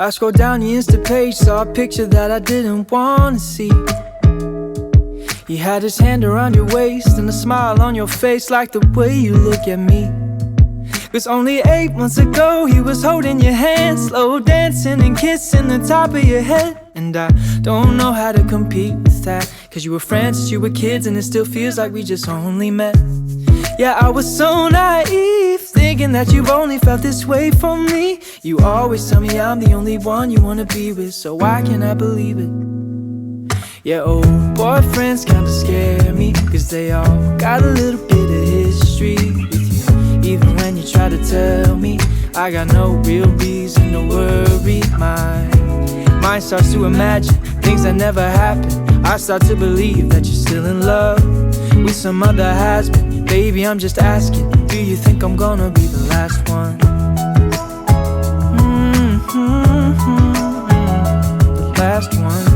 I scrolled down the Insta page, saw a picture that I didn't wanna see. He had his hand around your waist and a smile on your face, like the way you look at me. 'Cause only 8 months ago he was holding your hand, slow dancing and kissing the top of your head. And I don't know how to compete with that, 'cause you were friends since you were kids and it still feels like we just only met. Yeah, I was so naive, thinking that you've only felt this way for me. You always tell me I'm the only one you wanna be with, so why can't I believe it? Yeah, old boyfriends kinda scare me, 'cause they all got a little bit of history with you. Even when you try to tell me I got no real reason to worry, my mind starts to imagine things that never happened. I start to believe that you're still in love with some other has-been. Baby, I'm just asking, do you think I'm gonna be the last one? The last one.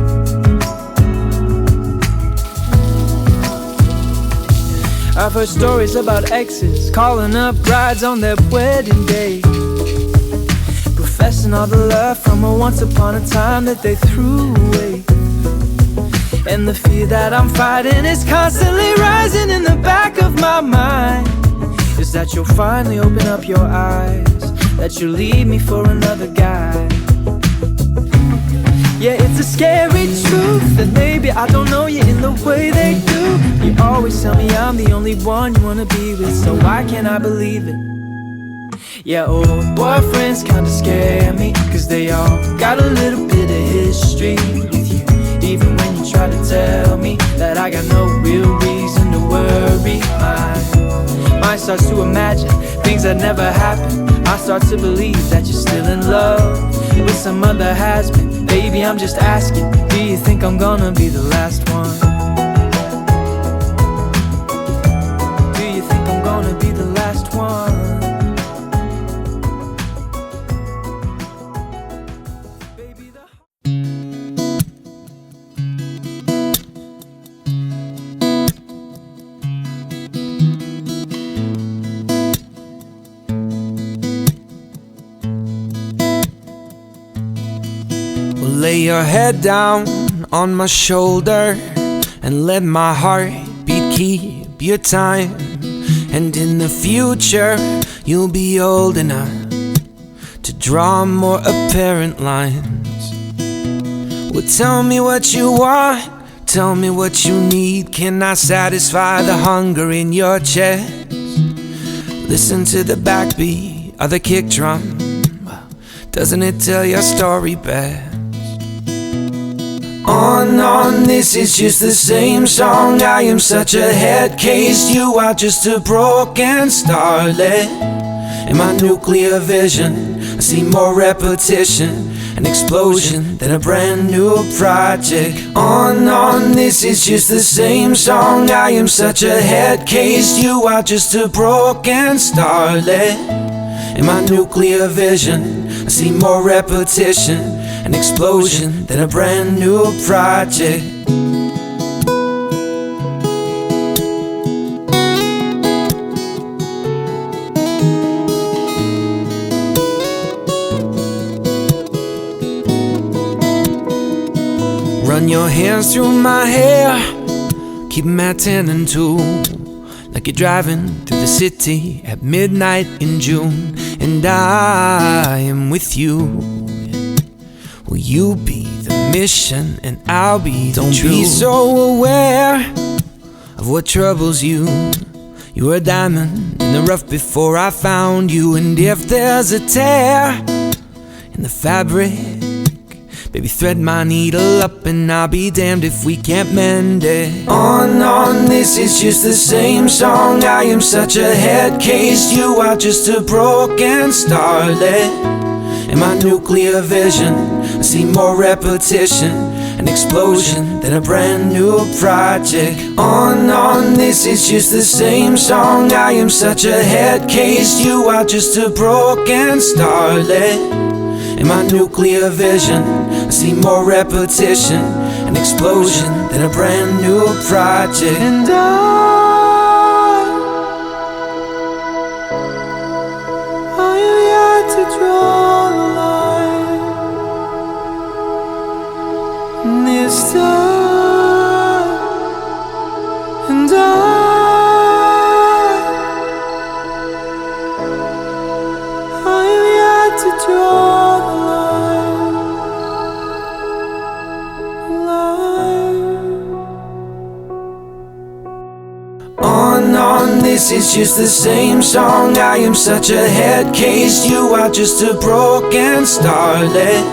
I've heard stories about exes calling up brides on their wedding day, professing all the love from a once upon a time that they threw away. And the fear that I'm fighting is constantly rising in the back of my mind, is that you'll finally open up your eyes, that you'll leave me for another guy. Yeah, it's a scary truth that maybe I don't know you in the way they do. You always tell me I'm the only one you wanna be with, so why can't I believe it? Yeah, old boyfriends kinda scare me, 'cause they all got a little bit of history with you. Even when you try to tell me that I got no real reason to worry, my mind starts to imagine things that never happened. I start to believe that you're still in love with some other has-been. Baby, I'm just asking, do you think I'm gonna be the last one? Do you think I'm gonna be the last one? Lay your head down on my shoulder and let my heartbeat keep your time. And in the future, you'll be old enough to draw more apparent lines. Well, tell me what you want, tell me what you need. Can I satisfy the hunger in your chest? Listen to the backbeat of the kick drum. Doesn't it tell your story best? On, this is just the same song. I am such a head case, you are just a broken starlet. In my nuclear vision, I see more repetition, an explosion than a brand new project. On, this is just the same song. I am such a head case, you are just a broken starlet. In my nuclear vision, I see more repetition, an explosion than a brand new project. Run your hands through my hair, keep 'em at 10 and 2, like you're driving through the city at midnight in June. And I am with you. Will you be the mission and I'll be the truth? Don't be so aware of what troubles you. You were a diamond in the rough before I found you. And if there's a tear in the fabric, baby, thread my needle up and I'll be damned if we can't mend it. On, this is just the same song. I am such a head case, you are just a broken starlet. In my nuclear vision, I see more repetition, an explosion than a brand new project. On, this is just the same song. I am such a head case, you are just a broken starlet. In my nuclear vision, I see more repetition, an explosion than a brand new project. And I am yet to draw the line. draw the line. On, this is just the same song. I am such a head case, you are just a broken starlet.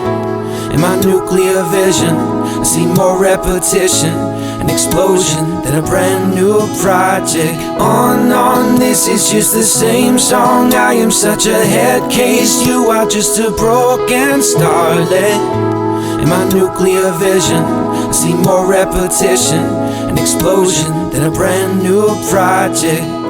In my nuclear vision, I see more repetition, an explosion than a brand new project. On, this is just the same song. I am such a head case, you are just a broken starlet. In my nuclear vision, I see more repetition, an explosion than a brand new project.